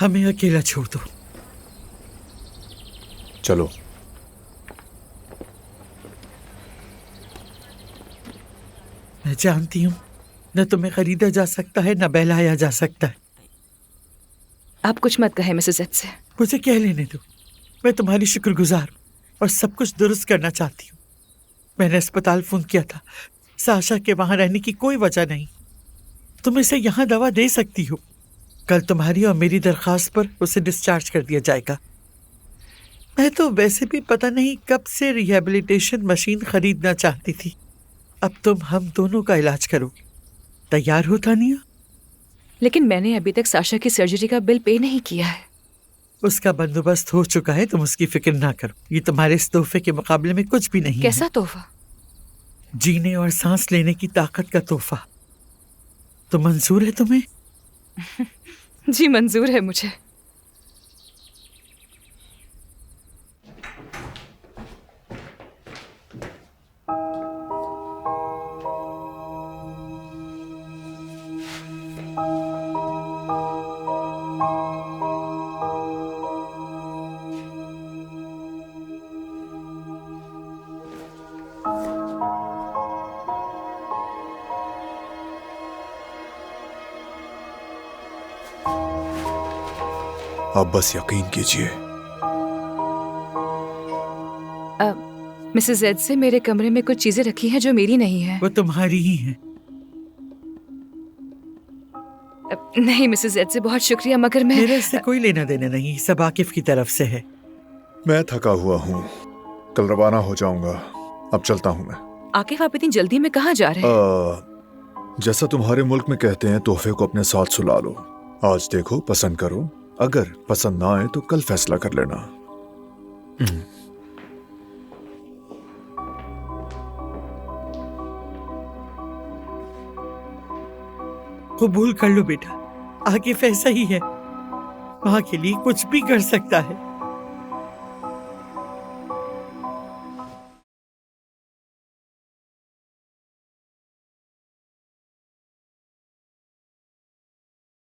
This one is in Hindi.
हमें अकेला छोड़ दो। चलो। मैं जानती हूँ न तुम्हें खरीदा जा सकता है न बहलाया जा सकता है। आप कुछ मत कहें मिसेस एड से। मुझे कह लेने दो। मैं तुम्हारी शुक्रगुजार हूँ और सब कुछ दुरुस्त करना चाहती हूँ। मैंने अस्पताल फोन किया था। साशा के वहां रहने की कोई वजह नहीं। तुम इसे यहाँ दवा दे सकती हो। कल तुम्हारी और मेरी दरखास्त पर उसे डिस्चार्ज कर दिया जाएगा। मैं तो वैसे भी पता नहीं कब से रिहैबिलिटेशन मशीन खरीदना चाहती थी। अब तुम हम दोनों का इलाज करोगी। तैयार हो तानिया? लेकिन मैंने अभी तक साशा की सर्जरी का बिल पे नहीं किया है। उसका बंदोबस्त हो चुका है, तुम उसकी फिक्र ना करो। ये तुम्हारे इस तोहफे के मुकाबले में कुछ भी नहीं कैसा है। तोहफा? जीने और सांस लेने की ताकत का तोहफा। तो मंजूर है तुम्हें? जी मंजूर है मुझे। आप बस यकीन कीजिए। मिसेस एड से मेरे कमरे में कुछ चीजें रखी हैं जो मेरी नहीं है। वो तुम्हारी ही है। नहीं मिसेस एड से बहुत शुक्रिया, मगर मैं मेरे इससे कोई लेना देना नहीं, सब आकिफ की तरफ से है। मैं थका हुआ हूँ, कल रवाना हो जाऊंगा। अब चलता हूँ मैं। आकिफ आप इतनी जल्दी में कहाँ जा रहे हैं? जैसा तुम्हारे मुल्क में कहते हैं, तोहफे को अपने साथ सुला लो। आज देखो, पसंद करो। अगर पसंद ना आए तो कल फैसला कर लेना। कबूल कर लो बेटा, आकिफ ऐसा ही है। माँ के लिए कुछ भी कर सकता है।